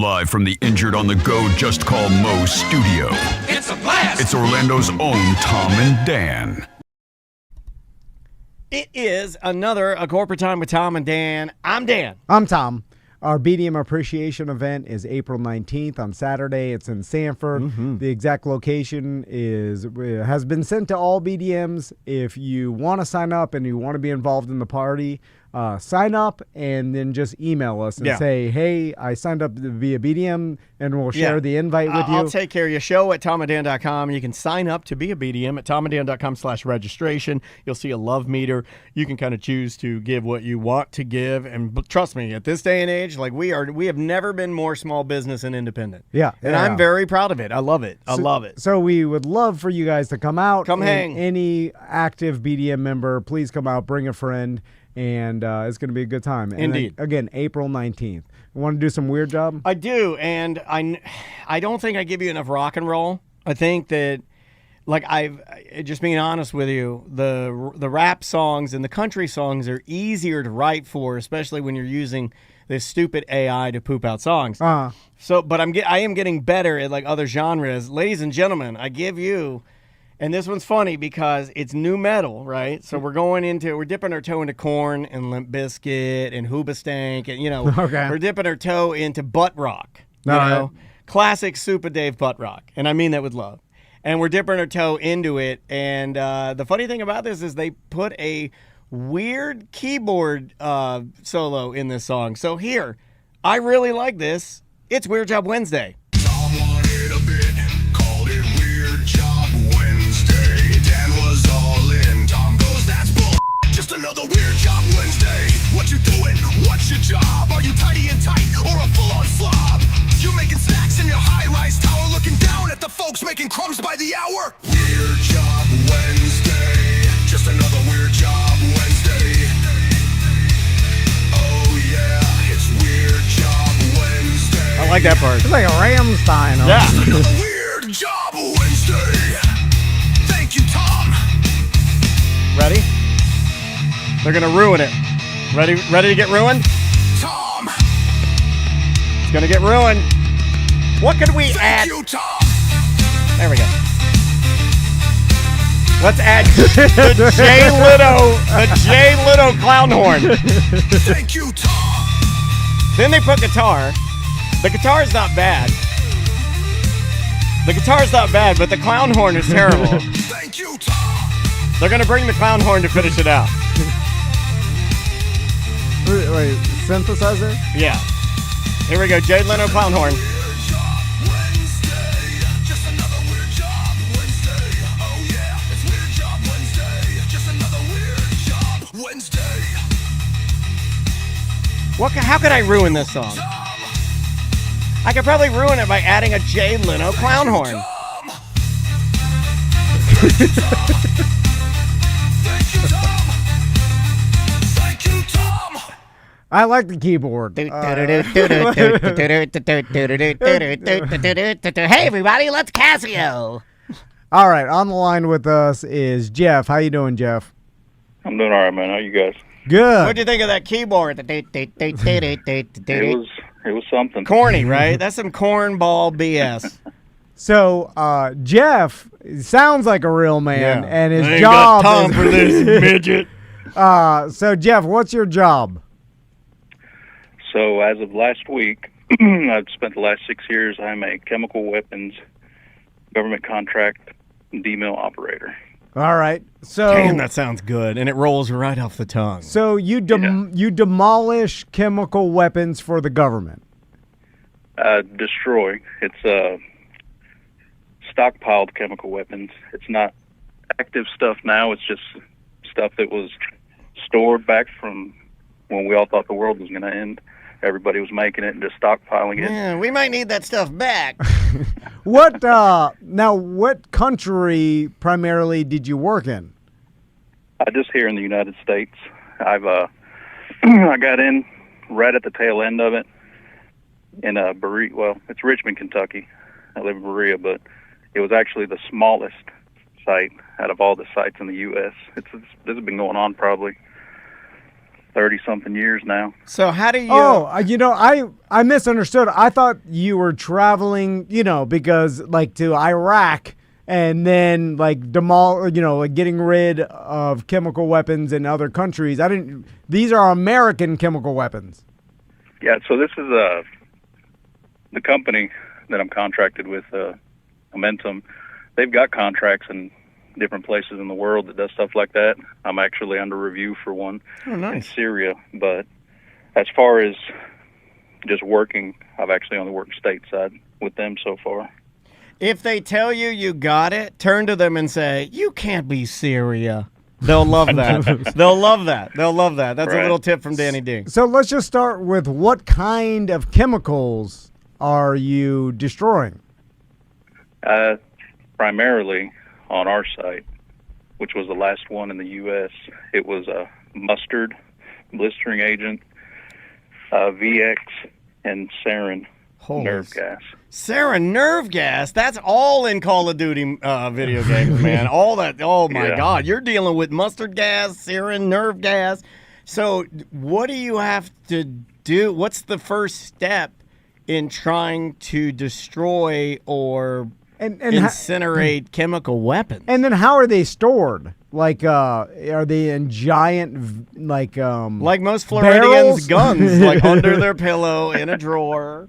Live from the Injured on the Go Just Call Mo studio. It's a blast! It's Orlando's own Tom and Dan. It is another A Corporate Time with Tom and Dan. I'm Dan. I'm Tom. Our BDM appreciation event is April 19th on Saturday. It's in Sanford. Mm-hmm. The exact location has been sent to all BDMs. If you want to sign up and you want to be involved in the party, sign up and then just email us and say, hey, I signed up via BDM, and we'll share the invite with you. I'll take care of your show at tomandan.com. You can sign up to be a BDM at tomandan.com/registration. You'll see a love meter. You can kind of choose to give what you want to give. And trust me, at this day and age, like we have never been more small business and independent. Yeah. And I'm very proud of it. I love it. I love it. So we would love for you guys to come out. Come hang. Any active BDM member, please come out, bring a friend. And it's going to be a good time. And Indeed. then, again, April 19th. You want to do some weird job? I do, and I don't think I give you enough rock and roll. I think that, like, just being honest with you, the rap songs and the country songs are easier to write for, especially when you're using this stupid AI to poop out songs. So, but I am getting better at like other genres. Ladies and gentlemen, I give you. And this one's funny because it's new metal, right? So we're dipping our toe into Korn and Limp Bizkit and Hoobastank, and we're dipping our toe into butt rock. You know? Classic Super Dave butt rock. And I mean that with love. And we're dipping our toe into it. And the funny thing about this is they put a weird keyboard solo in this song. So here, I really like this. It's Weird Job Wednesday. Another Weird Job Wednesday. What you doing? What's your job? Are you tidy and tight or a full-on slob? You making snacks in your high-rise tower, looking down at the folks making crumbs by the hour? Weird Job Wednesday. Just another Weird Job Wednesday. Oh yeah, it's Weird Job Wednesday. I like that part. It's like a Ramstein. Yeah. Another Weird Job Wednesday. Thank you, Tom. Ready? They're going to ruin it. Ready to get ruined? Tom. It's going to get ruined. What could we add? Thank you, Tom. There we go. Let's add the Jay Litto clown horn. Thank you, Tom. Then they put guitar. The guitar's not bad. But the clown horn is terrible. Thank you, Tom. They're going to bring the clown horn to finish it out. Wait, synthesizer? Yeah. Here we go, Jay Leno clown horn. Weird Job Wednesday. Just another Weird Job Wednesday. Oh yeah, it's Weird Job Wednesday. Just another Weird Job Wednesday. How could I ruin this song? I could probably ruin it by adding a Jay Leno clown horn. Tom. Thank you, Tom. Thank you, Tom. Thank you, Tom. I like the keyboard. Hey everybody, let's Casio. All right, on the line with us is Jeff. How you doing, Jeff? I'm doing all right, man. How you guys? Good. What'd you think of that keyboard? It was something. Corny, right? That's some cornball BS. So, Jeff sounds like a real man, and his I ain't job got time is for this midget. So, Jeff, what's your job? So as of last week, I've spent the last 6 years. I'm a chemical weapons government contract DMIL operator. All right. So, Damn, that sounds good, and it rolls right off the tongue. So you demolish chemical weapons for the government? Destroy. It's stockpiled chemical weapons. It's not active stuff now. It's just stuff that was stored back from when we all thought the world was going to end. Everybody was making it and just stockpiling it. Yeah, we might need that stuff back. Now, what country primarily did you work in? Just here in the United States. I got in right at the tail end of it in Berea. Well, it's Richmond, Kentucky. I live in Berea, but it was actually the smallest site out of all the sites in the U.S. This has been going on probably 30-something years now. So how do you? I misunderstood. I thought you were traveling, because like to Iraq and then like like getting rid of chemical weapons in other countries. These are American chemical weapons. Yeah, so this is the company that I'm contracted with, Momentum. They've got contracts in different places in the world that does stuff like that. I'm actually under review for one in Syria, but as far as just working, I've actually only worked stateside with them so far. If they tell you you got it, turn to them and say, "You can't be Syria." They'll love that. They'll love that. They'll love that. That's a little tip from Danny D. So let's just start with what kind of chemicals are you destroying? Primarily on our site, which was the last one in the U.S., it was mustard, blistering agent, VX, and sarin nerve gas. Sarin nerve gas? That's all in Call of Duty video games, man. All that. Oh, my God. You're dealing with mustard gas, sarin nerve gas. So what do you have to do? What's the first step in trying to destroy or incinerate chemical weapons? And then how are they stored? Like, are they in giant, like most Floridians' guns, like under their pillow in a drawer?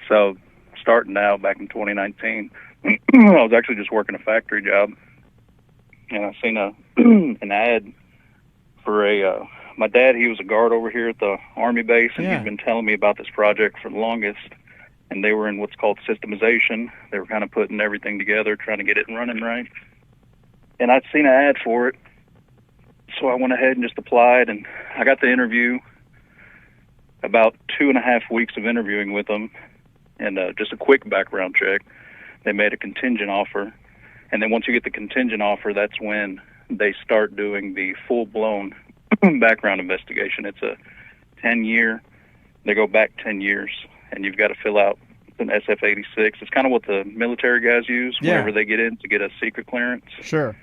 So, starting out back in 2019, I was actually just working a factory job, and I seen an ad for my dad. He was a guard over here at the Army base, and he's been telling me about this project for the longest. And they were in what's called systemization. They were kind of putting everything together, trying to get it running right. And I'd seen an ad for it, so I went ahead and just applied, and I got the interview. About 2.5 weeks of interviewing with them, and just a quick background check. They made a contingent offer, and then once you get the contingent offer, that's when they start doing the full-blown background investigation. It's a 10-year. They go back 10 years. And you've got to fill out an SF-86. It's kind of what the military guys use whenever they get in to get a secret clearance. Sure.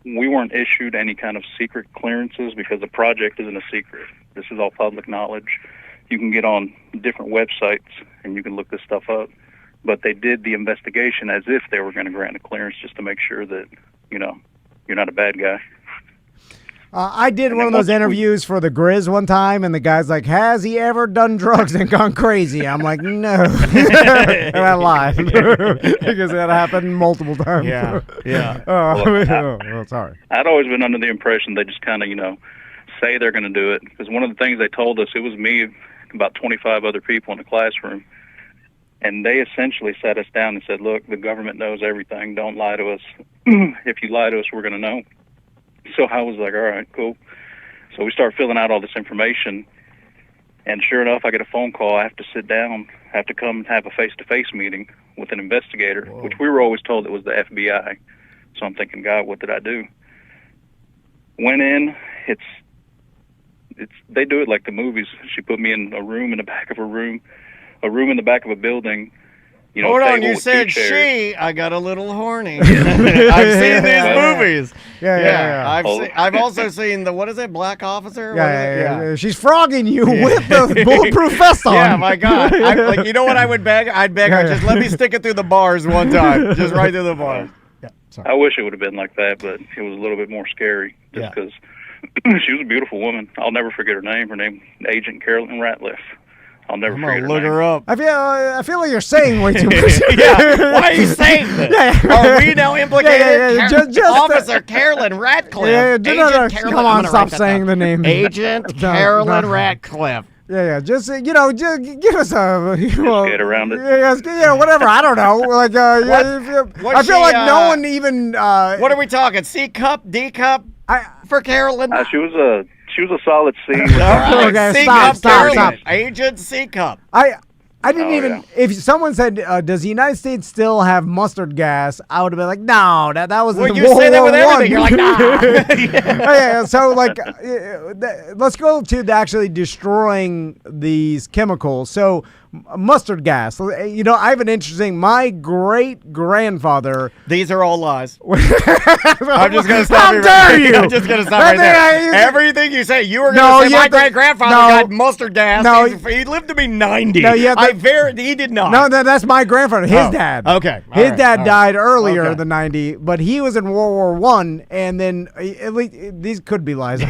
We weren't issued any kind of secret clearances because the project isn't a secret. This is all public knowledge. You can get on different websites and you can look this stuff up. But they did the investigation as if they were going to grant a clearance just to make sure that, you're not a bad guy. I did one of those interviews for the Grizz one time, and the guy's like, "Has he ever done drugs and gone crazy?" I'm like, "No," and I lied because that happened multiple times. Yeah. Sorry. I'd always been under the impression they just kind of, say they're going to do it. Because one of the things they told us, it was me, about 25 other people in the classroom, and they essentially sat us down and said, "Look, the government knows everything. Don't lie to us. If you lie to us, we're going to know." So I was like, all right, cool. So we start filling out all this information, and sure enough, I get a phone call. I have to sit down. I have to come and have a face-to-face meeting with an investigator, which we were always told it was the FBI. So I'm thinking, God, what did I do? Went in. They do it like the movies. She put me in a room in the back of a room in the back of a building. Hold on, you said she. I got a little horny. I've seen these movies. Yeah. I've also seen the, what is it, Black Officer? Yeah. She's frogging you with the bulletproof vest on. Yeah, my God. You know what I would beg? I'd beg her, just let me stick it through the bars one time. Just right through the bars. Yeah, sorry. I wish it would have been like that, but it was a little bit more scary just because she was a beautiful woman. I'll never forget her name. Her name, Agent Carolyn Ratliff. I'll never forget her look name. her up. I feel like you're saying way too much. Why are you saying this? Are we now implicated? Just Officer Carolyn Ratcliffe. Come on, stop saying the name. Agent Carolyn Ratcliffe. Just give us a get around it. Whatever. I don't know. Like, I feel like no one even. What are we talking? C cup, D cup for Carolyn? She was a solid C. Okay, C stop. Carolyn. Agent C cup. I didn't even. Yeah. If someone said, "Does the United States still have mustard gas?" I would have been like, "No, that was in you World say that War with everything. I." You're like, nah. So like, let's go to actually destroying these chemicals. So mustard gas. You know, I have an interesting. My great grandfather. These are all lies. I'm just gonna stop How you. dare you? I'm just gonna stop right there. Everything you say, you were No, gonna say you my have to- great grandfather no. got mustard gas. No. He lived to be 90. No, you have to- He did not. No, that's my grandfather. His Oh, dad. okay. All His right, dad all right. died earlier Okay. than 90, but he was in World War One, and then at least these could be lies.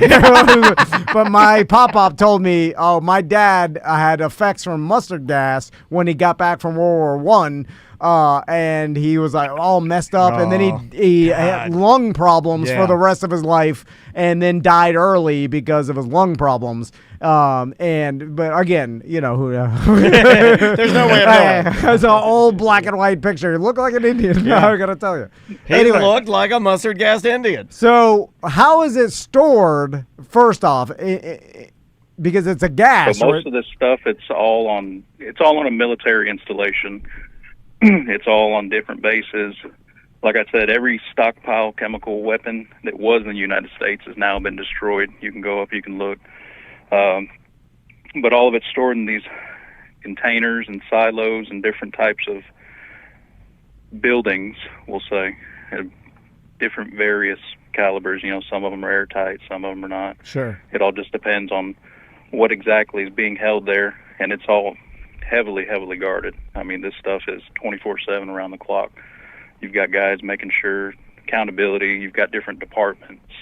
But my pop told me, oh, my dad had effects from mustard gas when he got back from World War One. And he was like all messed up, and then he had lung problems for the rest of his life, and then died early because of his lung problems. But again, you know who? There's no way of knowing. It's an old black and white picture. He looked like an Indian. Yeah. I gotta tell you. He looked like a mustard gassed Indian. So how is it stored? First off, because it's a gas. So most of this stuff, it's all on a military installation. It's all on different bases. Like I said, every stockpile chemical weapon that was in the United States has now been destroyed. You can go up, you can look. But all of it's stored in these containers and silos and different types of buildings, we'll say, different various calibers. You know, some of them are airtight, some of them are not. Sure. It all just depends on what exactly is being held there, and it's all heavily guarded. I mean, this stuff is 24/7 around the clock. You've got guys making sure accountability. You've got different departments.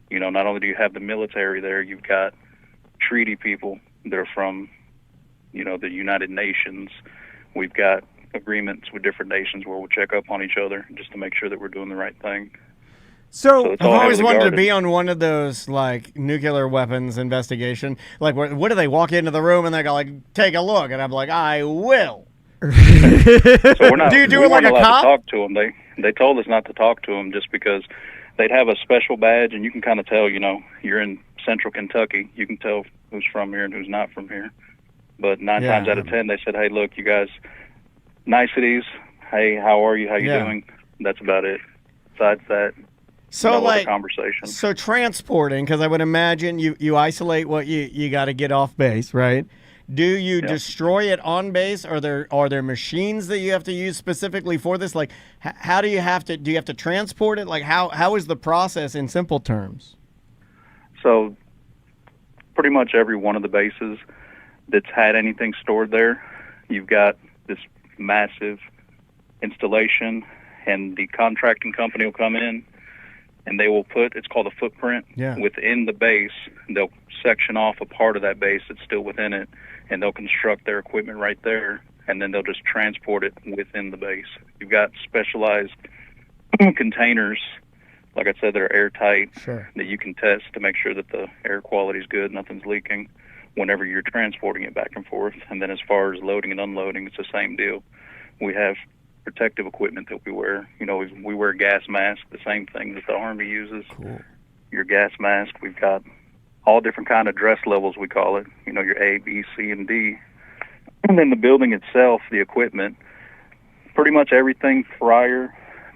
You know, not only do you have the military there, you've got treaty people that are from, you know, the United Nations. We've got agreements with different nations where we'll check up on each other just to make sure that we're doing the right thing. So it's I've all always heavily wanted to guarded. be on one of those like nuclear weapons investigation. Like, what do they walk into the room and they go like, "Take a look," and I'm like, "I will." So we're not. Do you do we it like weren't a allowed cop? to talk to them. They told us not to talk to them just because they'd have a special badge, and you can kind of tell. You know, you're in Central Kentucky. You can tell who's from here and who's not from here. But 9 times out of 10, they said, "Hey, look, you guys, niceties. Hey, how are you? How you doing?" That's about it. Besides that. So no like other conversation. So transporting, because I would imagine you isolate what you got to get off base, right? Do you destroy it on base? Are there machines that you have to use specifically for this? Like, how do you have to transport it? Like, how is the process in simple terms? So pretty much every one of the bases that's had anything stored there, you've got this massive installation, and the contracting company will come in, and they will put, it's called a footprint, within the base. They'll section off a part of that base that's still within it, and they'll construct their equipment right there, and then they'll just transport it within the base. You've got specialized containers, like I said, that are airtight, that you can test to make sure that the air quality is good, nothing's leaking whenever you're transporting it back and forth. And then as far as loading and unloading, it's the same deal. We have protective equipment that we wear. You know, we wear gas masks, the same thing that the Army uses. Cool. Your gas mask, we've got all different kind of dress levels, we call it. You know, your A, B, C, and D. And then the building itself, the equipment, pretty much everything prior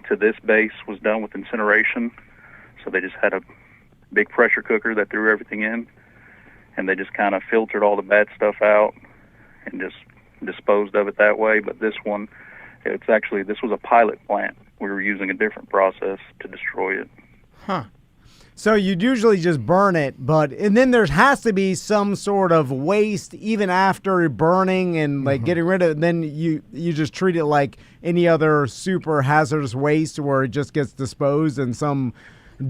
to this base was done with incineration. So they just had a big pressure cooker that threw everything in, and they just kind of filtered all the bad stuff out and just disposed of it that way. But this one, this was a pilot plant. We were using a different process to destroy it. Huh. So you'd usually just burn it, and then there has to be some sort of waste even after burning and like getting rid of it. Then you just treat it like any other super hazardous waste where it just gets disposed in some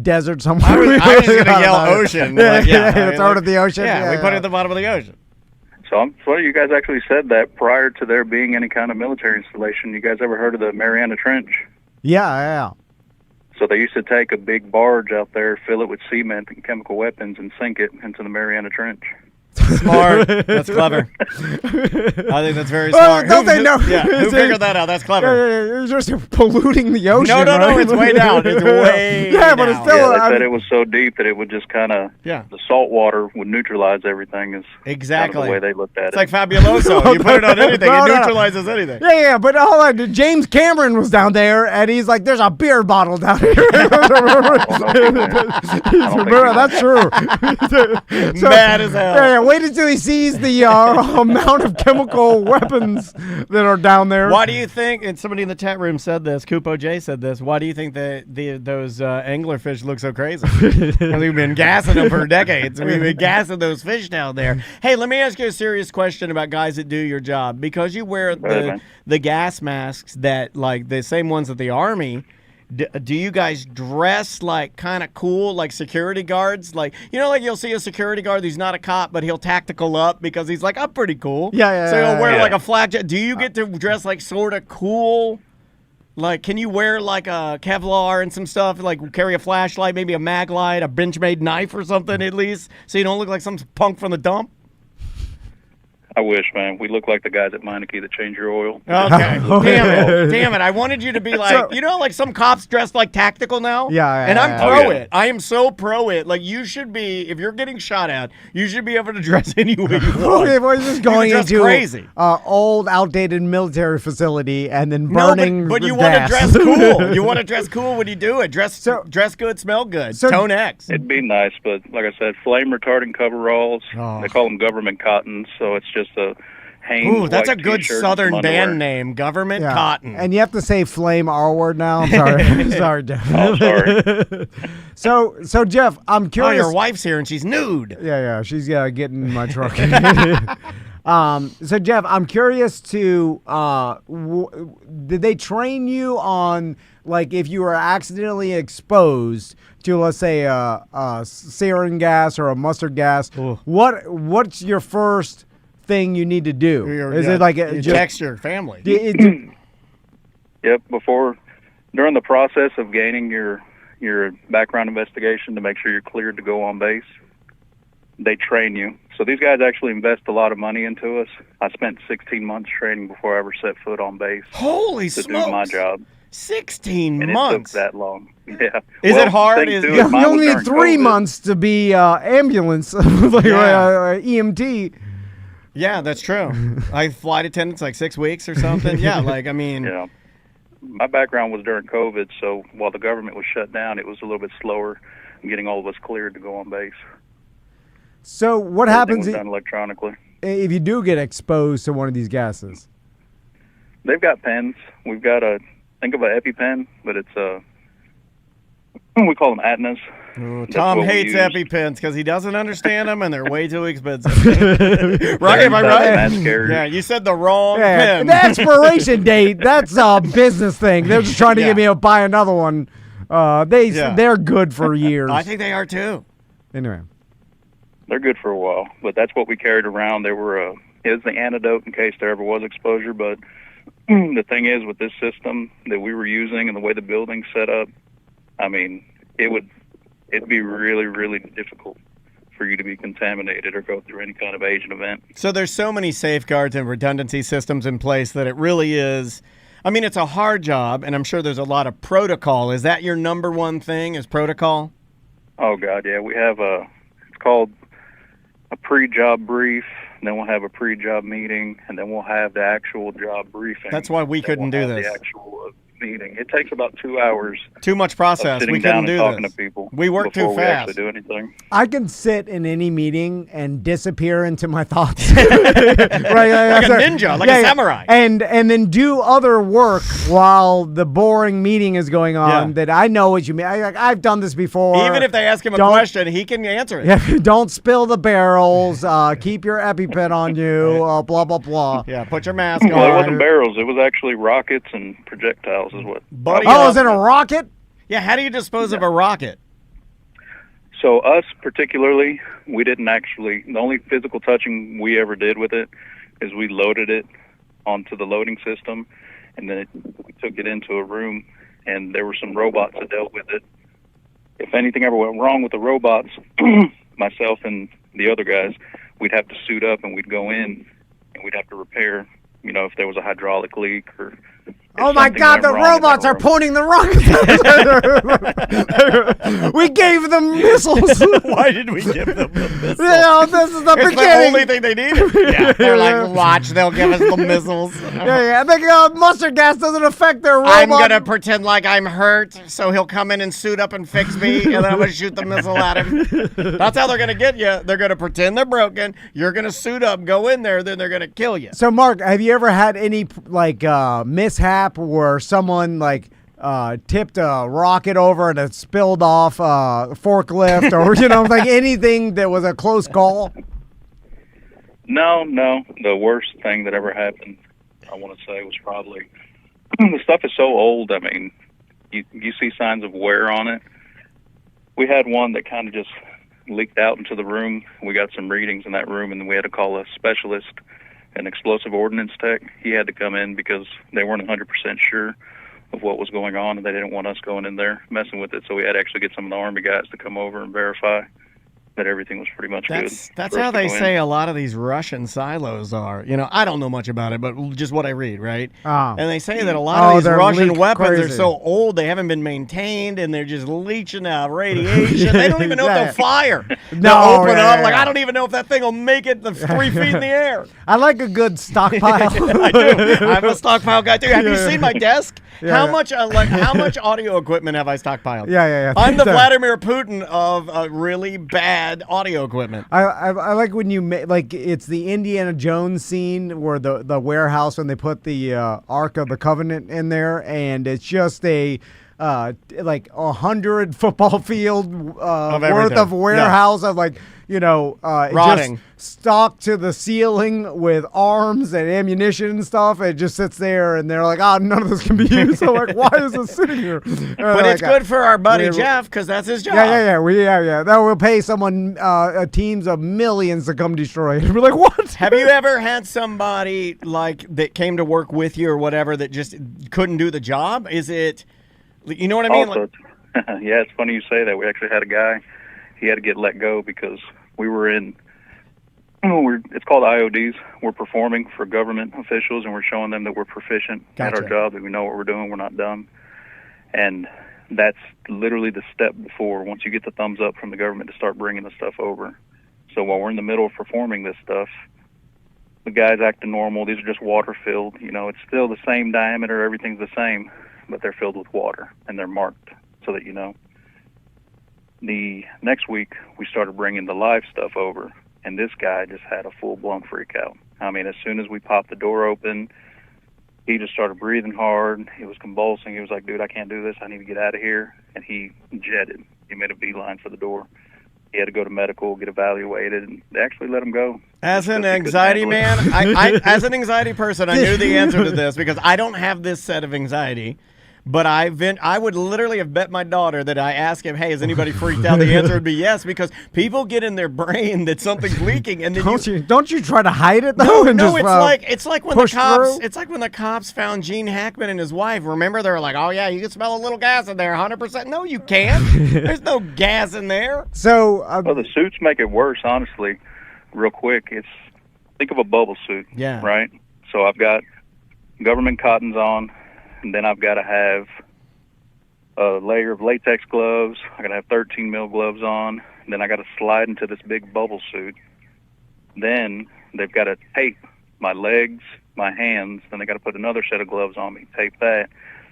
desert somewhere. I was gonna yell ocean. Like, throw it at the ocean. Yeah, we put it at the bottom of the ocean. So I'm funny you guys actually said that prior to there being any kind of military installation. You guys ever heard of the Mariana Trench? Yeah. So they used to take a big barge out there, fill it with cement and chemical weapons, and sink it into the Mariana Trench. Smart. That's clever. I think that's very smart. Don't they know? Yeah, who figured that out? That's clever. You're just polluting the ocean. No, right? it's way down. It's way down. But it's still. Yeah, they said it was so deep that it would just kind of, the salt water would neutralize everything. Is exactly kind of the way they looked at it. It's like Fabuloso. You put it on anything, it neutralizes anything. Yeah, but hold on. James Cameron was down there, and he's like, "There's a beer bottle down here." That's true. Mad as hell. Yeah, wait until he sees the amount of chemical weapons that are down there. Why do you think, and somebody in the chat room said this, Kupo J said this, why do you think that those anglerfish look so crazy? Because we've been gassing them for decades. We've been gassing those fish down there. Hey, let me ask you a serious question about guys that do your job. Because you wear the gas masks that, like, the same ones at the Army, do you guys dress like kind of cool, like security guards? Like, you know, like you'll see a security guard who's not a cop, but he'll tactical up because he's like, I'm pretty cool. Yeah. So he'll wear like a flak jacket. Do you get to dress like sort of cool? Like, can you wear like a Kevlar and some stuff? Like carry a flashlight, maybe a mag light, a Benchmade knife or something at least, so you don't look like some punk from the dump? I wish, man. We look like the guys at Meineke that change your oil. Okay. Damn it. I wanted you to be like, you know, like some cops dressed like tactical now? And I'm pro it. I am so pro it. Like, you should be, if you're getting shot at, you should be able to dress any way you want. Okay, we're just going into crazy. Old, outdated military facility and then burning but you want to dress cool. You want to dress cool when you do it. Dress good, smell good. Tone X. It'd be nice, but like I said, flame retardant coveralls. They call them government cottons, so it's just a Hanes. Ooh, that's a white good t-shirt Southern and some underwear. band name, Government Cotton. And you have to say flame R word now. I'm sorry. I'm sorry, Jeff. Oh, sorry. So Jeff, I'm Oh, curious. your wife's here and she's nude. Yeah. She's getting in my truck. So Jeff, I'm curious to did they train you on, like, if you were accidentally exposed to, let's say, a sarin gas or a mustard gas? Ooh. What's your first thing you need to do? Is it like you text your family? Yep. During the process of gaining your background investigation to make sure you're cleared to go on base, they train you. So these guys actually invest a lot of money into us. I spent 16 months training before I ever set foot on base. Holy to smokes! do my job. 16 and months. It took that long. Yeah. Is it hard? You only need 3 months to be ambulance, EMT. Yeah, that's true. Flight attendants like 6 weeks or something. Yeah, like, I mean. Yeah. My background was during COVID, so while the government was shut down, it was a little bit slower in getting all of us cleared to go on base. So what Everything happens was done electronically. If you do get exposed to one of these gases? They've got pens. We've got think of an EpiPen, but it's we call them Atnas. Ooh, Tom hates EpiPens because he doesn't understand them and they're way too expensive. Right? Am I right? Yeah, you said the wrong pen. The expiration date, that's a business thing. They're just trying to get me to buy another one. They're good for years. I think they are too. Anyway. They're good for a while, but that's what we carried around. They were is the antidote in case there ever was exposure, but the thing is, with this system that we were using and the way the building's set up, I mean, it'd be really, really difficult for you to be contaminated or go through any kind of agent event. So there's so many safeguards and redundancy systems in place that it really is. I mean, it's a hard job, and I'm sure there's a lot of protocol. Is that your number one thing, is protocol? Oh, God, yeah. We have it's called a pre-job brief, and then we'll have a pre-job meeting, and then we'll have the actual job briefing. That's why we couldn't do this. The actual meeting. It takes about 2 hours. Too much process. Sitting we couldn't down and do talking this. to people. We work too before fast. We actually do anything. I can sit in any meeting and disappear into my thoughts. Like a ninja, like a samurai. And then do other work while the boring meeting is going on that I know what you mean. I've done this before. Even if they ask him a question, he can answer it. Yeah, don't spill the barrels. Keep your EpiPen on you. Blah, blah, blah. Yeah, put your mask on. Well, it wasn't barrels. It was actually rockets and projectiles is what. Oh, is it a rocket? Yeah, how do you dispose of a rocket? So us particularly, we didn't actually, the only physical touching we ever did with it is we loaded it onto the loading system, and then we took it into a room, and there were some robots that dealt with it. If anything ever went wrong with the robots, myself and the other guys, we'd have to suit up and we'd go in and we'd have to repair, if there was a hydraulic leak or Oh my something God, went the wrong in that robots are room. pointing the rockets. We gave them missiles. Why did we give them the missile? This is the It's beginning. the only thing they needed. Yeah, they're like, watch, they'll give us the missiles. Yeah. I think mustard gas doesn't affect their robot. I'm gonna pretend like I'm hurt, so he'll come in and suit up and fix me, and then I'm gonna shoot the missile at him. That's how they're gonna get you. They're gonna pretend they're broken. You're gonna suit up, go in there, then they're gonna kill you. So, Mark, have you ever had any mishap where someone tipped a rocket over and it spilled off a forklift, or like anything that was a close call? No. The worst thing that ever happened, I want to say, was probably the stuff is so old. I mean, you see signs of wear on it. We had one that kind of just leaked out into the room. We got some readings in that room, and then we had to call a specialist, an explosive ordinance tech. He had to come in because they weren't 100% sure of what was going on, and they didn't want us going in there messing with it. So we had to actually get some of the Army guys to come over and verify that everything was pretty much good. That's how they say a lot of these Russian silos are. I don't know much about it, but just what I read, right? And they say that a lot of these Russian weapons are so old, they haven't been maintained, and they're just leaching out radiation. They don't even know if they'll fire. They'll open up. Like, I don't even know if that thing will make it 3 feet in the air. I like a good stockpile. I do. I'm a stockpile guy, too. Have you seen my desk? How much audio equipment have I stockpiled? Yeah. I'm the Vladimir Putin of really bad audio equipment. I like when you it's the Indiana Jones scene where the warehouse, when they put the Ark of the Covenant in there, and it's just a 100 football field worth of warehouse of rotting, just stocked to the ceiling with arms and ammunition and stuff. It just sits there, and they're like, none of this can be used. So why is this sitting here? But it's good for our buddy Jeff, because that's his job. Yeah. That will pay someone teams of millions to come destroy it. We're like, what? Have you ever had somebody that came to work with you or whatever that just couldn't do the job? Is it, you know what I mean? Also, yeah, it's funny you say that. We actually had a guy. He had to get let go because we were in, it's called IODs. We're performing for government officials, and we're showing them that we're proficient at our job, that we know what we're doing, we're not dumb. And that's literally the step before, once you get the thumbs up from the government, to start bringing the stuff over. So while we're in the middle of performing this stuff, the guys acting normal. These are just water-filled. It's still the same diameter, everything's the same, but they're filled with water, and they're marked so that you know. The next week, we started bringing the live stuff over, and this guy just had a full-blown freak out. I mean, as soon as we popped the door open, he just started breathing hard. He was convulsing. He was like, dude, I can't do this. I need to get out of here. And he jetted. He made a beeline for the door. He had to go to medical, get evaluated, and they actually let him go. As an anxiety man, I as an anxiety person, I knew the answer to this because I don't have this set of anxiety. But I would literally have bet my daughter that I asked him, hey, is anybody freaked out? The answer would be yes, because people get in their brain that something's leaking, and then don't you try to hide it though? It's like when the cops found Gene Hackman and his wife. Remember, they were like, oh yeah, you can smell a little gas in there, 100%. No, you can't. There's no gas in there. So, well, the suits make it worse, honestly. Real quick, think of a bubble suit, right? So I've got government cottons on. And then I've got to have a layer of latex gloves. I got to have 13 mil gloves on. And then I got to slide into this big bubble suit. Then they've got to tape my legs, my hands. Then they got to put another set of gloves on me, tape that.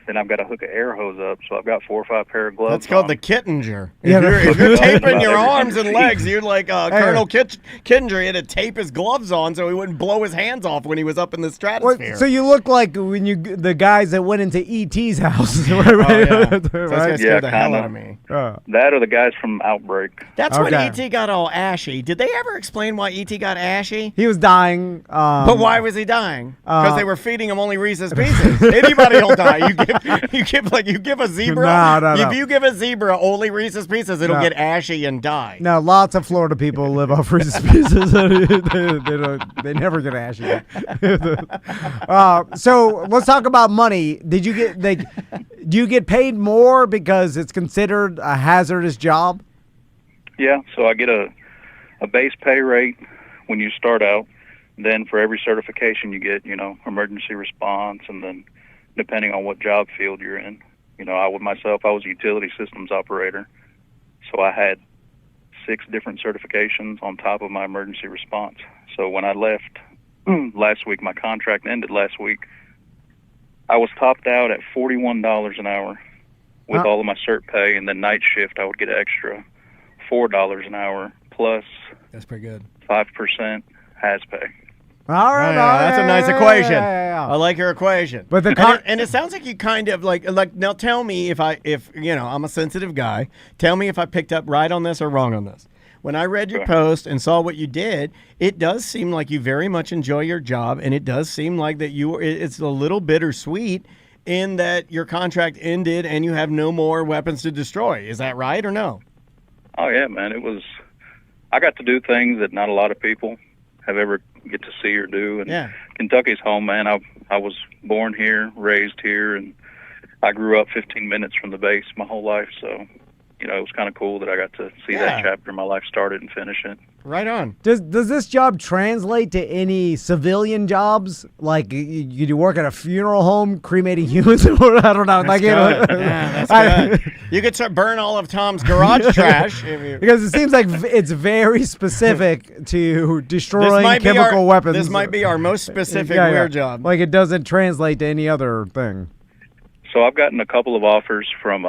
Then I've got to hook an air hose up, so I've got 4 or 5 pair of gloves. That's called the Kittinger. If you're taping your arms and legs, you're like Colonel Kittinger. He had to tape his gloves on so he wouldn't blow his hands off when he was up in the stratosphere. Well, so you look like when the guys that went into E.T.'s house. Right? That's gonna scare the hell out of me. That or the guys from Outbreak. That's when E.T. got all ashy. Did they ever explain why E.T. got ashy? He was dying. But why was he dying? Because they were feeding him only Reese's Pieces. Anybody will die. You give a zebra. No. If you give a zebra only Reese's Pieces, it'll get ashy and die. No, lots of Florida people live off Reese's Pieces. they never get ashy. So let's talk about money. Did you get do you get paid more because it's considered a hazardous job? Yeah, so I get a base pay rate when you start out. Then for every certification you get, emergency response, and then depending on what job field you're in. You know, I was a utility systems operator, so I had 6 different certifications on top of my emergency response. So when I left last week, my contract ended last week, I was topped out at $41 an hour with all of my cert pay, and then night shift I would get extra $4 an hour plus That's pretty good. 5% has pay. All right, That's a nice equation. yeah. I like your equation. But and it sounds like you kind of like now. Tell me if I'm a sensitive guy. Tell me if I picked up right on this or wrong on this. When I read your post and saw what you did, it does seem like you very much enjoy your job, and it does seem like that it's a little bittersweet in that your contract ended and you have no more weapons to destroy. Is that right or no? Oh yeah, man. I got to do things that not a lot of people have ever get to see or do. And Kentucky's home, man. I was born here, raised here, and I grew up 15 minutes from the base my whole life. So, you know, it was kind of cool that I got to see that chapter of my life started and finish it. Right on. Does this job translate to any civilian jobs? Like you work at a funeral home cremating humans? I don't know. That's good. That's good. You could start burn all of Tom's garage trash. Because it seems like it's very specific to destroying chemical weapons. This might be our most specific weird job. Like it doesn't translate to any other thing. So I've gotten a couple of offers from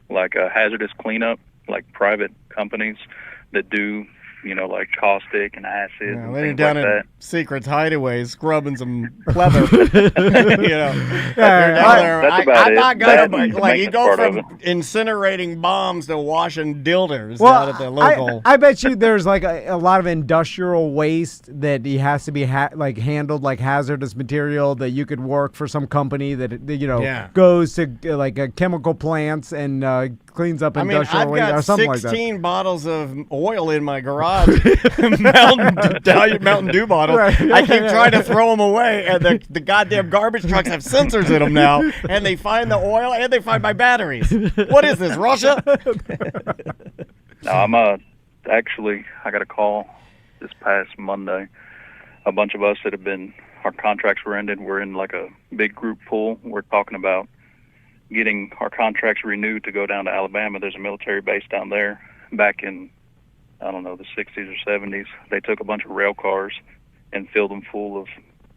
like a hazardous cleanup, like private companies that do, you know, like caustic and acid and things down like in that. Secret's hideaway scrubbing some pleather. You know, that's about it. Not That gonna, and the like you maintenance go part of from incinerating bombs to washing dilders Well, out at the local. I bet you there's like a lot of industrial waste that he has to be like handled like hazardous material that you could work for some company that goes to like chemical plants and cleans up industrial waste or something like that. I've got 16 bottles of oil in my garage, Mountain Dew bottles. Right. I keep trying to throw them away, and the goddamn garbage trucks have sensors in them now, and they find the oil and they find my batteries. What is this, Russia? No, I'm actually, I got a call this past Monday. A bunch of us that our contracts were ended. We're in like a big group pool. We're talking about getting our contracts renewed to go down to Alabama. There's a military base down there. Back in, I don't know, the 60s or 70s, they took a bunch of rail cars and filled them full of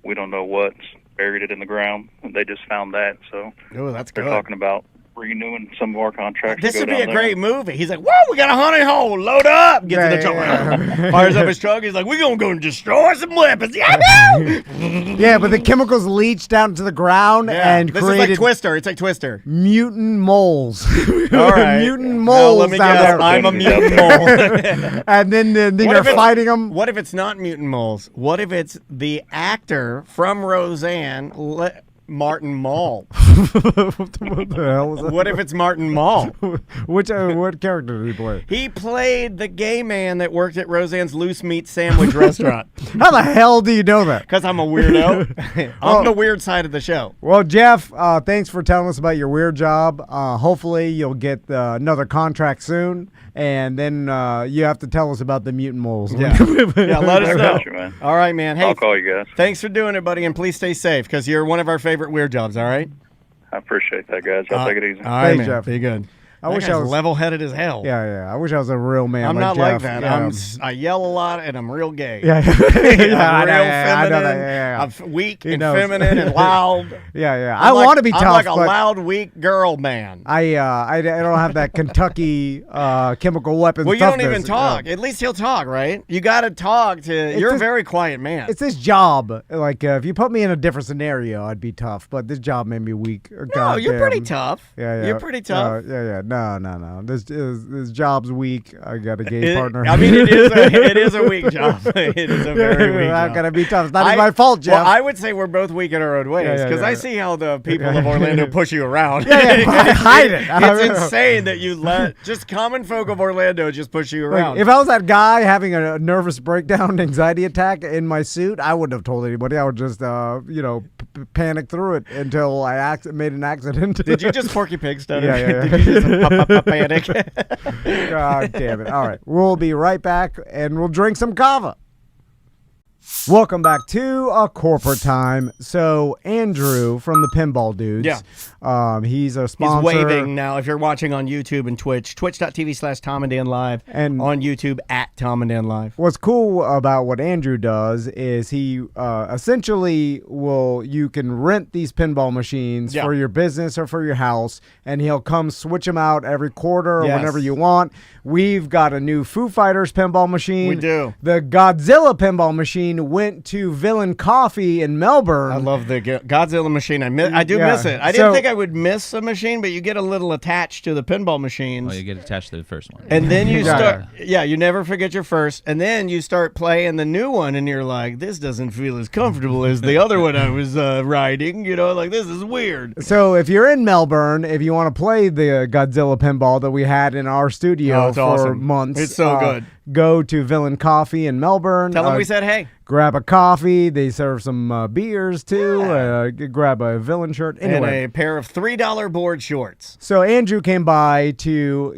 we don't know what, buried it in the ground, and they just found that. So that's they're good. talking about renewing some of our contracts. This to go would be down a there. great movie. He's like, whoa, we got a honey hole. Load up. Gets in the truck. Fires up his truck. He's like, we're going to go and destroy some weapons. Yeah, but the chemicals leached down to the ground and this created... is like Twister. It's like Twister. Mutant moles. All right. Mutant moles let me down guess. there. I'm a mutant mole. And then you're fighting them. What if it's not mutant moles? What if it's the actor from Roseanne, Martin Mull? What the hell is that? What if it's Martin Mull? What character did he play? He played the gay man that worked at Roseanne's loose meat sandwich restaurant. How the hell do you know that? Because I'm a weirdo. I'm the weird side of the show. Well, Jeff, thanks for telling us about your weird job. Hopefully you'll get another contract soon, and then you have to tell us about the mutant moles. Yeah, let us know. You, man. All right, man. Hey, I'll call you guys. Thanks for doing it, buddy, and please stay safe because you're one of our favorite weird jobs, all right? I appreciate that, guys. I'll take it easy. All right, Thanks, man. Jeff. Be good. I wish I was level-headed as hell. Yeah. I wish I was a real man. I'm like not Jeff. like that. Yeah. I yell a lot, and I'm real gay. Yeah, I'm real I know that. feminine. Yeah. I'm weak He and knows. feminine and loud. Yeah. I want to be tough. I'm like a but loud, weak girl man. I don't have that Kentucky chemical weapons. Well, you don't toughness. even talk. At least he'll talk, right? You got to talk to. You're a very quiet man. It's this job. Like if you put me in a different scenario, I'd be tough. But this job made me weak. No, you're pretty tough. Yeah. You're pretty tough. Yeah. No. This job's weak. I got a gay partner. I mean, it is a weak job. It is a very weak job. I've got to be tough. It's not even my fault, Jeff. Well, I would say we're both weak in our own ways because I see how the people of Orlando push you around. I hide it. It's insane that you let just common folk of Orlando just push you around. Like, if I was that guy having a nervous breakdown, anxiety attack in my suit, I wouldn't have told anybody. I would just, panic through it until I made an accident. Did you just Porky Pig stutter? Yeah. Did you just panic? God damn it. All right. We'll be right back, and we'll drink some kava. Welcome back to a corporate time. So Andrew from the Pinball Dudes, he's a sponsor. He's waving now. If you're watching on YouTube and Twitch, twitch.tv/Tom and Dan Live, and on YouTube @Tom and Dan Live. What's cool about what Andrew does is he essentially you can rent these pinball machines for your business or for your house, and he'll come switch them out every quarter or whenever you want. We've got a new Foo Fighters pinball machine. We do. The Godzilla pinball machine went to Villain Coffee in Melbourne. I love the Godzilla machine. I do miss it. I didn't think I would miss a machine, but you get a little attached to the pinball machines. Well, you get attached to the first one. And then you start, you never forget your first. And then you start playing the new one, and you're like, this doesn't feel as comfortable as the other one I was riding. You know, like, this is weird. So if you're in Melbourne, if you want to play the Godzilla pinball that we had in our studio for awesome. months. It's so good. Go to Villain Coffee in Melbourne. Tell them we said hey. Grab a coffee. They serve some beers, too. Grab a Villain shirt. Anyway. And a pair of $3 board shorts. So Andrew came by to,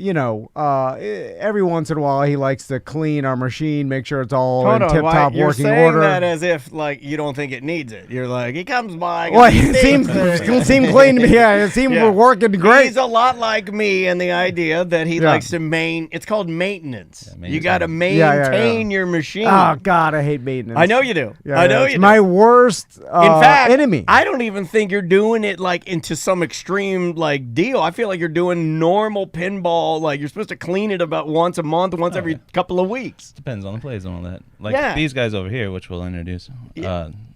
every once in a while he likes to clean our machine, make sure it's all in tip-top working order. You're saying that as if, like, you don't think it needs it. You're like, he comes by. Well, it seemed clean to me. Yeah, it seemed we're working great. He's a lot like me in the idea that he likes to it's called maintenance. You got to maintain your machine. Oh, God, I hate maintenance. I know you do. I know you do. My worst in fact, enemy. I don't even think you're doing it like into some extreme like deal. I feel like you're doing normal pinball. Like you're supposed to clean it about once a month, once every couple of weeks. Depends on the plays and all that. Like these guys over here, which we'll introduce.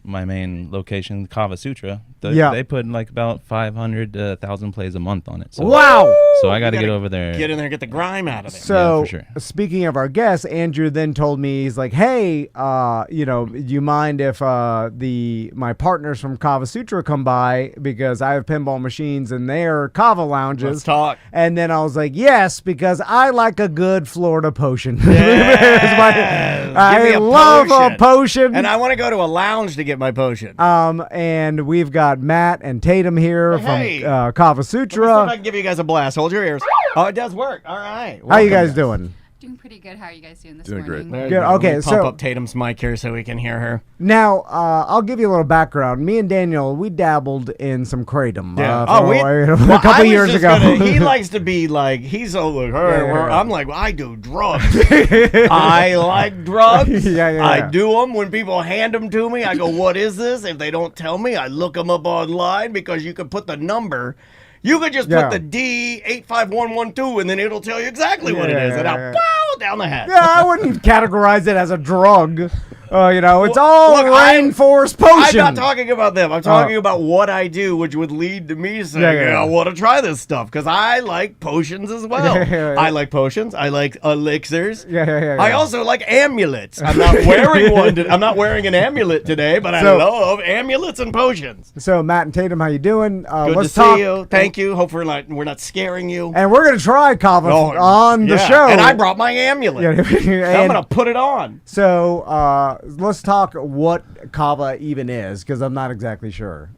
My main location, Kava Sutra. They put like about 500 1,000 plays a month on it. So, wow! So I got to get over there. Get in there, and get the grime out of there. So, for sure. Speaking of our guests, Andrew then told me, he's like, "Hey, do you mind if my partners from Kava Sutra come by because I have pinball machines in their Kava lounges?" Let's talk. And then I was like, "Yes, because I like a good Florida potion. Yes. I love a potion, and I want to go to a lounge to get my potion." And we've got Matt and Tatum here from Kava Sutra. Let me see if I can give you guys a blast. Hold your ears. Oh, it does work. All right. How you guys doing? Doing pretty good. How are you guys doing this morning? morning? Great. Good. Okay, pump up Tatum's mic here so we can hear her. Now, I'll give you a little background. Me and Daniel, we dabbled in some kratom a couple years ago. He likes to be like, he's so like, I'm like, well, I do drugs. I like drugs. I do them. When people hand them to me, I go, what is this? If they don't tell me, I look them up online because you can put the number. You could just put the D85112 and then it'll tell you exactly what it is. And I'll pow down the hatch. Yeah, I wouldn't categorize it as a drug. It's all rainforest potion. I'm not talking about them. I'm talking about what I do, which would lead to me saying, I want to try this stuff because I like potions as well. I like potions. I like elixirs. I also like amulets. I'm not wearing one. I'm not wearing an amulet today, but I love amulets and potions. So, Matt and Tatum, how you doing? Good to see you. Thank you. Hope we're not scaring you. And we're going to try Kava on the show. And I brought my amulet. I'm going to put it on. So, let's talk what Kava even is, because I'm not exactly sure.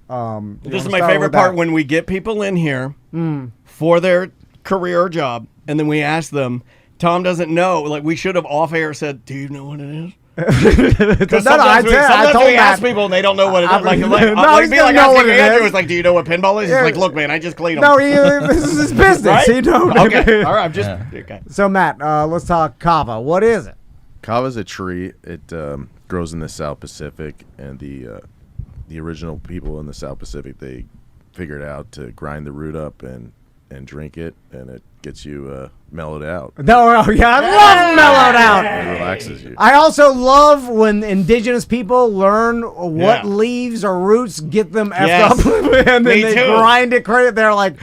This is my favorite part when we get people in here for their career or job, and then we ask them, Tom doesn't know, like we should have off air said, do you know what it is? Because sometimes we ask people and they don't know what it is. Andrew was like, do you know what pinball is? He's like, look, man, I just cleaned them. No, this is his business. Right? He don't. Okay, all right, okay. So, Matt, let's talk Kava. What is it? Kava's a tree. It grows in the South Pacific, and the original people in the South Pacific, they figured out to grind the root up and drink it, and it gets you mellowed out. I love mellowed out. It relaxes you. I also love when indigenous people learn what leaves or roots get them effed up, and then they grind it. They're like,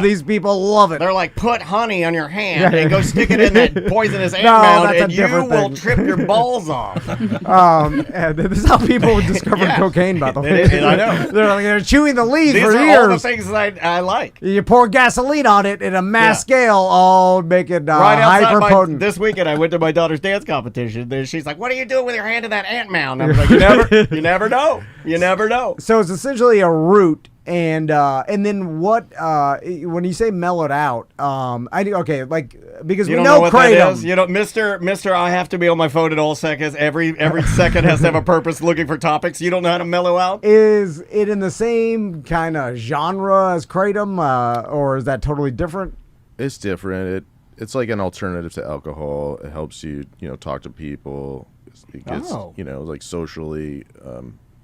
these people love it. They're like, put honey on your hand and go stick it in that poisonous ant mound, and you will trip your balls off. This is how people discovered cocaine, by the way. I know. They're chewing the leaves for years. These are all the things that I like. You pour gasoline on it in a mass scale, all make it hyper potent. This weekend, I went to my daughter's dance competition. She's like, "What are you doing with your hand in that ant mound?" I was like, "You never know. You never know." So it's essentially a root And then what? When you say mellowed out, because You we don't know what kratom. that is? You don't, Mister. I have to be on my phone at all seconds. Every second has to have a purpose, looking for topics. You don't know how to mellow out. Is it in the same kind of genre as kratom, or is that totally different? It's different. It's like an alternative to alcohol. It helps you, talk to people. It gets, like socially.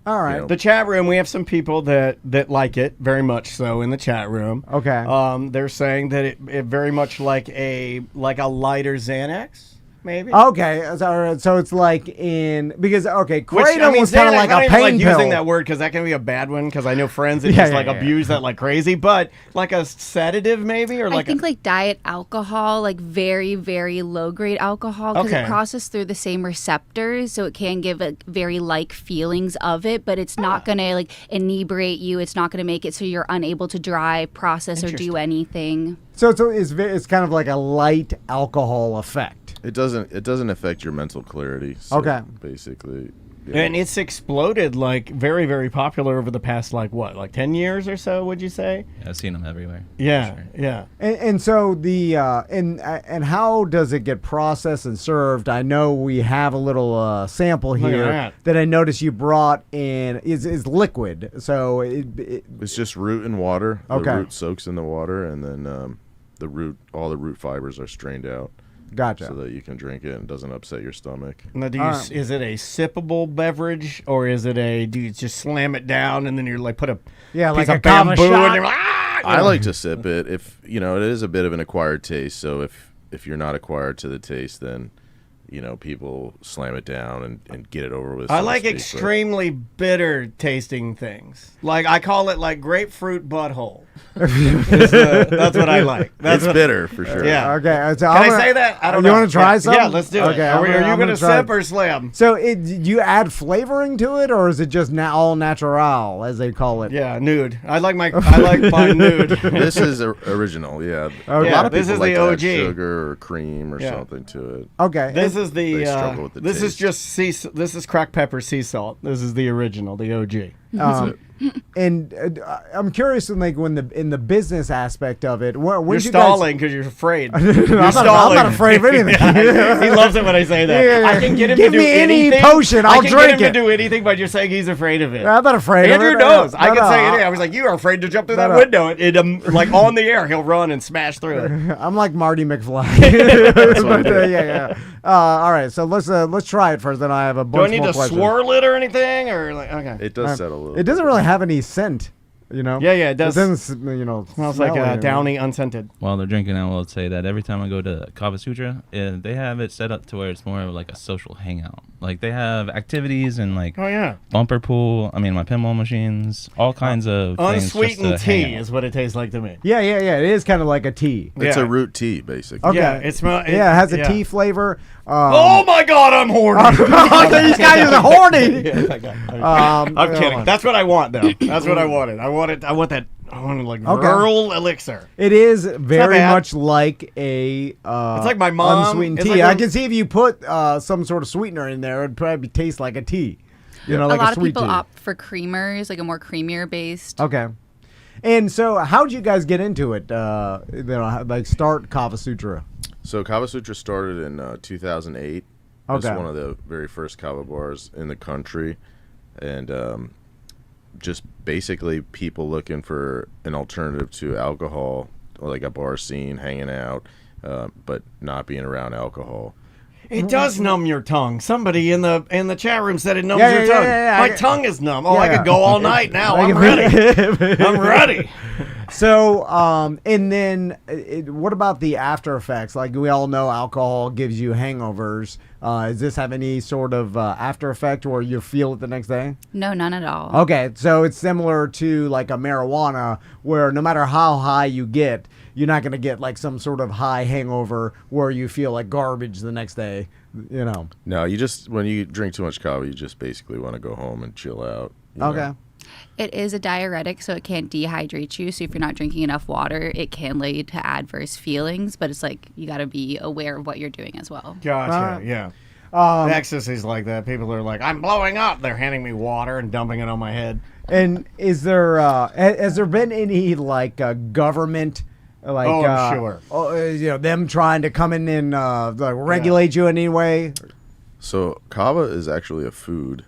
All right. The chat room, we have some people that like it very much so in the chat room. Okay. They're saying that it very much like a lighter Xanax, maybe. Okay, so it's like kratom was kind of like a pain like pill. using that word because that can be a bad one because I know friends that abuse that like crazy, but like a sedative maybe or like I think like diet alcohol, like very, very low grade alcohol because it processes through the same receptors, so it can give a very like feelings of it, but it's not going to like inebriate you. It's not going to make it so you're unable to drive, process, or do anything. So it's kind of like a light alcohol effect. It doesn't affect your mental clarity. So basically. Yeah. And it's exploded like very, very popular over the past like 10 years or so, would you say? Yeah, I've seen them everywhere. Yeah, sure. yeah. And so the and how does it get processed and served? I know we have a little sample here that I noticed you brought in is liquid. So it's just root and water. Okay. The root soaks in the water, and then all the root fibers are strained out. Gotcha. So that you can drink it and it doesn't upset your stomach. Now, is it a sippable beverage or is it do you just slam it down and then you're like put a piece like a of bamboo shot? and you're like, I like to sip it. If it is a bit of an acquired taste. So if you're not acquired to the taste, then people slam it down and get it over with. I like extremely bitter tasting things. Like I call it like grapefruit butthole. That's what I like. It's bitter for sure. Yeah. Okay. So Can I say that? I don't know. You want to try some? Yeah, let's do it. Are you going to sip or slam? So you add flavoring to it, or is it just all natural, as they call it? Yeah, nude. I like my nude. This is original. Yeah. Okay. A lot of this people is like the to OG. add sugar or cream or something to it. Okay. This is They struggle with the this is taste. just this is cracked pepper sea salt. This is the original, the OG. And I'm curious in the business aspect of it. You're stalling because you're afraid. I'm not afraid of anything. He loves it when I say that. Yeah. I can get him Give to do me any anything. potion, I'll I can drink get him it. to do anything by just saying he's afraid of it. I'm not afraid of it. Andrew knows. I No, can no. say anything. I was like, you are afraid to jump through that window. Like on the air, he'll run and smash through it. I'm like Marty McFly. Yeah. All right, so let's try it first. Then I have a Do I bunch need more to questions. swirl it or anything? Or like, okay. It does settle a little. It doesn't really have any scent, Yeah, it does. It doesn't, Smells like smell Downy unscented. While they're drinking, I will say that every time I go to Kava Sutra, they have it set up to where it's more of like a social hangout. Like they have activities and like bumper pool. I mean, my pinball machines, all kinds of things unsweetened just to hang tea out. is what it tastes like to me. Yeah. It is kind of like a tea. It's Yeah. a root tea, basically. Okay. Yeah, it has a tea flavor. Oh my God, I'm horny. These guys are horny. I'm kidding. That's what I want, though. That's what I wanted. I want that. I want like rural elixir. It is very bad. much like a It's like my mom. unsweetened It's tea. like I when- can see if you put some sort of sweetener in there, it'd probably taste like a tea. You know, like a lot of sweet people tea. opt for creamers, like a more creamier based. Okay. And so, how'd you guys get into it? Like start Kava Sutra. So Kava Sutra started in 2008. Okay. It's one of the very first kava bars in the country, and just basically people looking for an alternative to alcohol, or like a bar scene, hanging out, but not being around alcohol. It does numb your tongue. Somebody in the chat room said it numbs Yeah, your yeah, tongue. yeah, My tongue is numb. Oh, Yeah. I could go all night now. I'm ready. I'm ready. So, and then what about the after effects? Like we all know alcohol gives you hangovers. Does this have any sort of after effect where you feel it the next day? No, none at all. Okay, so it's similar to like a marijuana where no matter how high you get, you're not going to get like some sort of high hangover where you feel like garbage the next day, you know. No, when you drink too much kava, you just basically want to go home and chill out. you Okay. know? It is a diuretic, so it can't dehydrate you. So if you're not drinking enough water, it can lead to adverse feelings. But it's like you got to be aware of what you're doing as well. Gotcha. Yeah. Ecstasy's like that. People are like, I'm blowing up. They're handing me water and dumping it on my head. And is there has there been any like government like them trying to come in and like regulate you in any way? So kava is actually a food.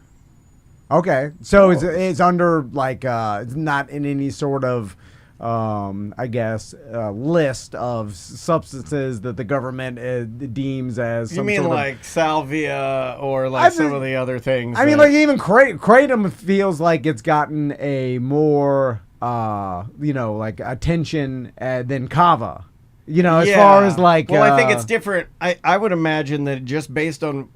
Okay, so it's under like it's not in any sort of I guess list of substances that the government deems as. You some mean sort like salvia or like some of the other things? I mean, like even kratom feels like it's gotten a more like attention than kava. As far as like. Well, I think it's different. I would imagine that just based on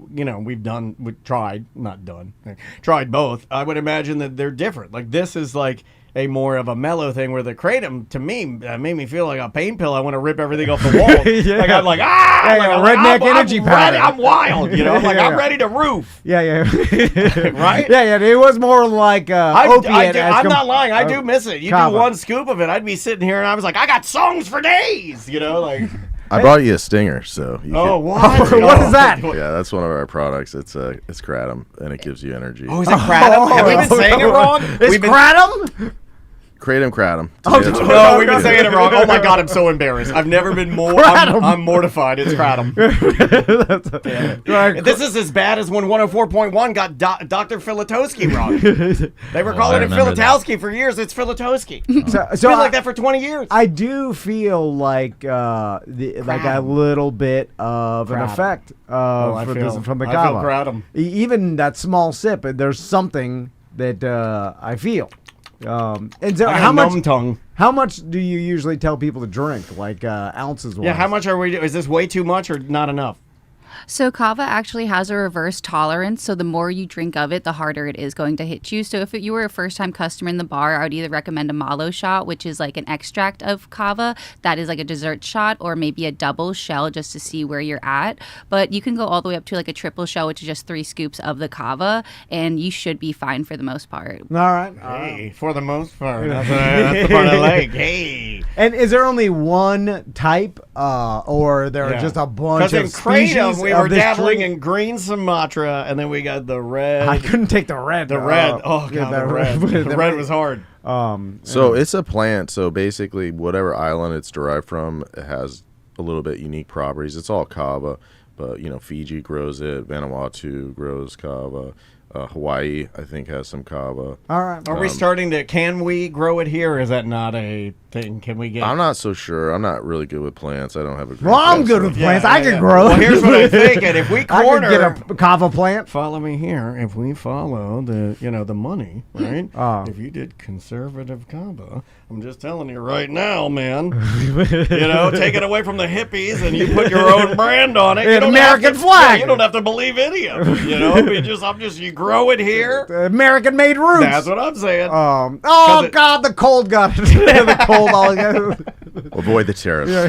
tried both. I would imagine that they're different. Like this is like a more of a mellow thing, where the kratom to me made me feel like a pain pill. I want to rip everything off the wall. Like I'm like redneck energy powder. I'm wild, I'm like I'm ready to roof. Yeah. Right? Yeah. It was more like opiate. I'm not lying. I do miss it. You do one scoop of it, I'd be sitting here and I was like, I got songs for days. Like. I brought you a stinger, so. What? What is that? Yeah, that's one of our products. It's kratom, and it gives you energy. Oh, is it kratom? Have we been saying it wrong? It's kratom? Kratom. No, we've been saying it wrong. Oh my God, I'm so embarrassed. I've never been more. I'm mortified. It's kratom. This is as bad as when 104.1 got Dr. Filatowski wrong. They were calling it Filatowski for years. It's Filatowski. It's been like that for 20 years. I do feel like like a little bit of an effect from the kava. I feel kratom. Even that small sip, there's something that I feel. And so how much do you usually tell people to drink, like ounces wise? Yeah, how much are we? Is this way too much or not enough? So kava actually has a reverse tolerance. So the more you drink of it, the harder it is going to hit you. So if you were a first-time customer in the bar, I would either recommend a malo shot, which is like an extract of kava. That is like a dessert shot, or maybe a double shell just to see where you're at. But you can go all the way up to like a triple shell, which is just 3 scoops of the kava, and you should be fine for the most part. All right. Hey, for the most part. That's the part I like. Hey. And is there only one type, or there are just a bunch of species? We were dabbling in green Sumatra, and then we got the red. I couldn't take the red. The red. Oh, God, the red. The red was hard. So it's a plant. So basically, whatever island it's derived from, it has a little bit unique properties. It's all kava, but Fiji grows it. Vanuatu grows kava. Hawaii, I think, has some kava. All right. Are we starting to? Can we grow it here? Or is that not a thing? Can we get? I'm not so sure. I'm not really good with plants. I don't have a. Well, I'm good with plants. I can grow. Well, here's what I'm thinking. If we corner, I could get a kava plant. Follow me here. If we follow the the money, right? If you did conservative kava, I'm just telling you right now, man. Take it away from the hippies and you put your own brand on it. An American flag. You don't have to believe any of it. You grow it here. American-made roots. That's what I'm saying. God, the cold got it. The cold all Avoid the tariffs. Yeah,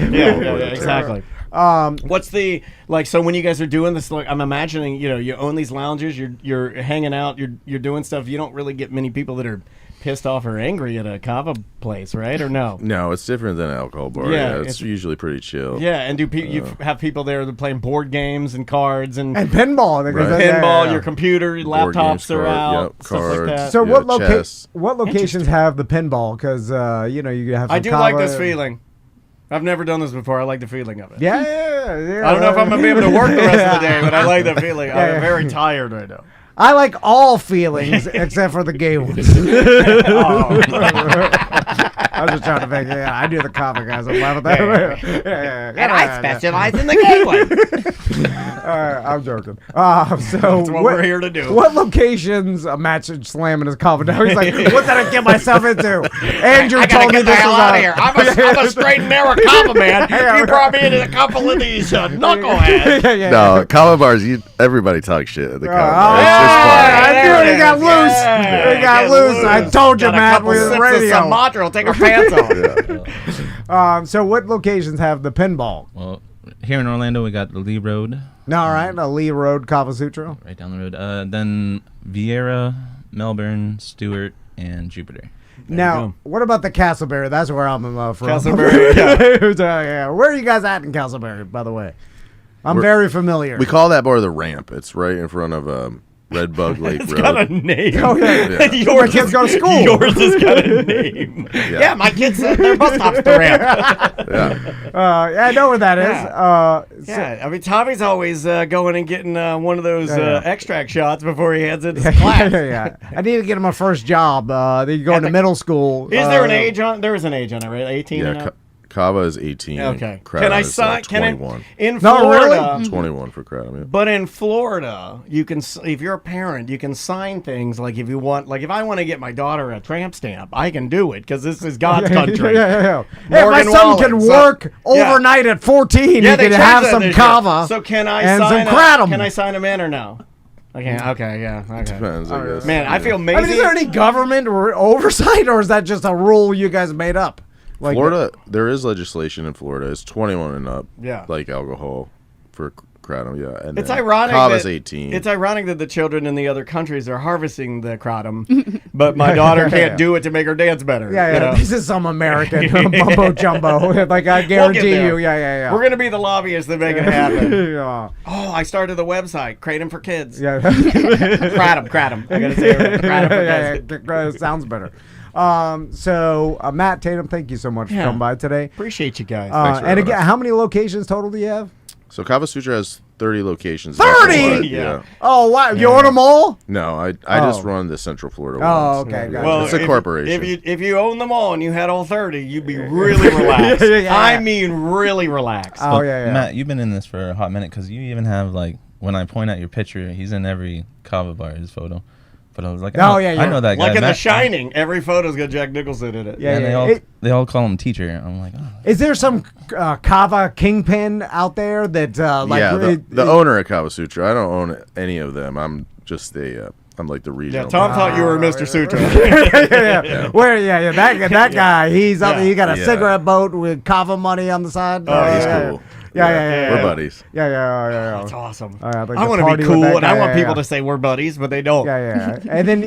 exactly. What's the so when you guys are doing this, I'm imagining you own these lounges, you're hanging out, you're doing stuff. You don't really get many people that are pissed off or angry at a kava place, right? Or no? No, it's different than an alcohol bar. Yeah, it's usually pretty chill. Yeah, and you have people there that are playing board games and cards and pinball. Pinball, your computer, laptops are out, stuff cards, like that. So what locations have the pinball? Because you have. I do like this feeling. I've never done this before. I like the feeling of it. Yeah. I don't know if I'm gonna be able to work the rest of the day, but I like the feeling. I'm very tired right now. I like all feelings except for the gay ones. I was just trying to think. Yeah, I do the comic guys. I'm laughing at that. And I specialize in the gay one. I'm joking. So that's what we're here to do. What locations a match slamming his coffin down? He's like, what did I get myself into? Andrew told me this was out of here. I'm a straight and narrow kava man. You brought me into a couple of these knuckleheads. No, kava bars. Everybody talks shit at the kava bars. He got loose. He got loose. I told you, Matt. We were radio. Sumatra will take our pants off. So what locations have the pinball? Well, here in Orlando, we got the Lee Road. All right, the Lee Road Kava Sutra. Right down the road. Then Vieira, Melbourne, Stewart, and Jupiter. Now, what about the Castleberry? That's where I'm from. Castleberry, yeah. Where are you guys at in Castleberry, by the way? I'm very familiar. We call that bar the Ramp. It's right in front of Red Bug Lake It's Road. got a name. Oh, yeah. Yours My kids go to school. Yours has got a name. Yeah, my kids, their bus stop's the ramp. Yeah. I know where that is. Yeah, I mean, Tommy's always going and getting one of those extract shots before he heads into class. I need to get him a first job. They go into middle school. Is there an age on? There is an age on it, right? 18. Yeah, and up? Kava is 18. Okay. Kratom Can I is sign? 21. In No, Florida? really? 21 for Kratom. Yeah. But in Florida, you can, if you're a parent, you can sign things like if you want, like if I want to get my daughter a tramp stamp, I can do it because this is God's country. Hey, my Morgan son Wallen. can work overnight at 14. Yeah, he they can changed have that some this year. kava. So can I and sign some kratom. Can I sign him in or no? Okay, yeah, okay. Depends, I guess. Man, I feel I amazing. mean, is there any government or oversight, or is that just a rule you guys made up? Like Florida, there is legislation in Florida. It's 21 and up. Yeah. Like alcohol for Kratom, yeah. And It's then ironic Kava's that 18. It's ironic that the children in the other countries are harvesting the kratom, but my daughter can't do it to make her dance better. Yeah, you know? this is some American mumbo jumbo. Like I guarantee there. you, yeah. We're gonna be the lobbyists that make it happen. Yeah. Oh, I started the website, Kratom for Kids. Yeah. Kratom. I gotta say it. Kratom for Kids. Sounds better. So Matt Tatum, thank you so much for coming by today. Appreciate you guys. Thanks for And having again, us. how many locations total do you have? So Kava Sutra has 30 locations. 30? Yeah. Oh wow, you own them all? No, I just run the Central Florida Oh, ones. okay, Yeah. gotcha. It's a corporation. If you own them all and you had all 30, you'd be really relaxed. Yeah. I mean, really relaxed. Oh yeah. Matt, you've been in this for a hot minute because you even have like when I point out your picture, he's in every kava bar. His photo. But I was like, Oh, yeah, I know that guy. Like in The Matt. Shining, every photo's got Jack Nicholson in it. Yeah, And they all call him teacher. I'm like, oh. Is there some kava kingpin out there that like? Yeah, the owner of Kava Sutra. I don't own any of them. I'm just I'm like the regional. Yeah, Tom thought you were Mr. Sutra. Where that guy, he's up. Yeah. He got a Yeah. cigarette boat with kava money on the side. Oh, he's cool. Yeah. We're buddies. Yeah. That's awesome. All right, like I the want to party be with cool, that and I guy, want yeah, people yeah. to say we're buddies, but they don't. Yeah. and then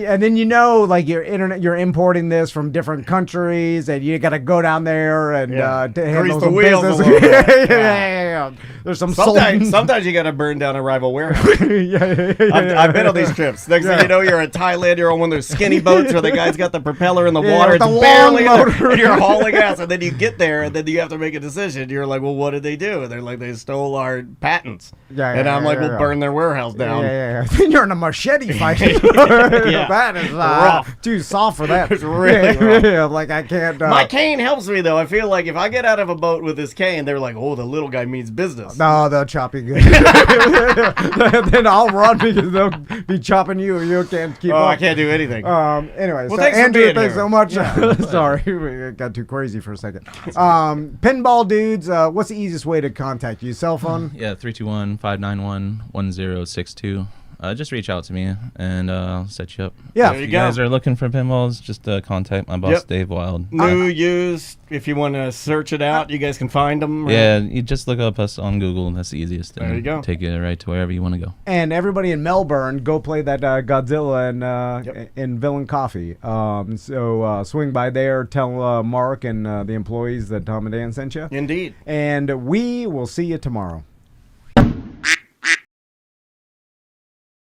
like your internet, you're importing this from different countries, and you got to go down there and to handle the some wheels a business. little bit. Yeah. There's some Sometimes you got to burn down a rival warehouse. I've been on these trips. Next thing you know, you're in Thailand. You're on one of those skinny boats where the guy's got the propeller in the water. with It's the barely long in there, motor. and you're hauling ass. And then you get there, and then you have to make a decision. You're like, well, what did they do? And they're like, they stole our patents. And I'm like, we'll burn their warehouse down. Yeah. Then you're in a machete fight. Yeah. That is Rough. too soft for that. It's really rough. Yeah, like I can't. My cane helps me though. I feel like if I get out of a boat with this cane, they're like, "Oh, the little guy means business." No, they'll chop you good. Then I'll run because they'll be chopping you. You can't keep up. I can't do anything. Anyway, Well, so thanks for Andrew, being thanks here. so much. Sorry, we got too crazy for a second. Pinball dudes, what's the easiest way to contact you? Cell phone? Yeah, 321-591-1062. Just reach out to me and I'll set you up. Yeah. If you guys are looking for pinballs, just contact my boss, Yep. Dave Wild. New, used. If you want to search it out, you guys can find them. Yeah, you just look up us on Google. That's the easiest. There you go. Take you right to wherever you want to go. And everybody in Melbourne, go play that Godzilla in Villain Coffee. So swing by there, tell Mark and the employees that Tom and Dan sent you. Indeed. And we will see you tomorrow.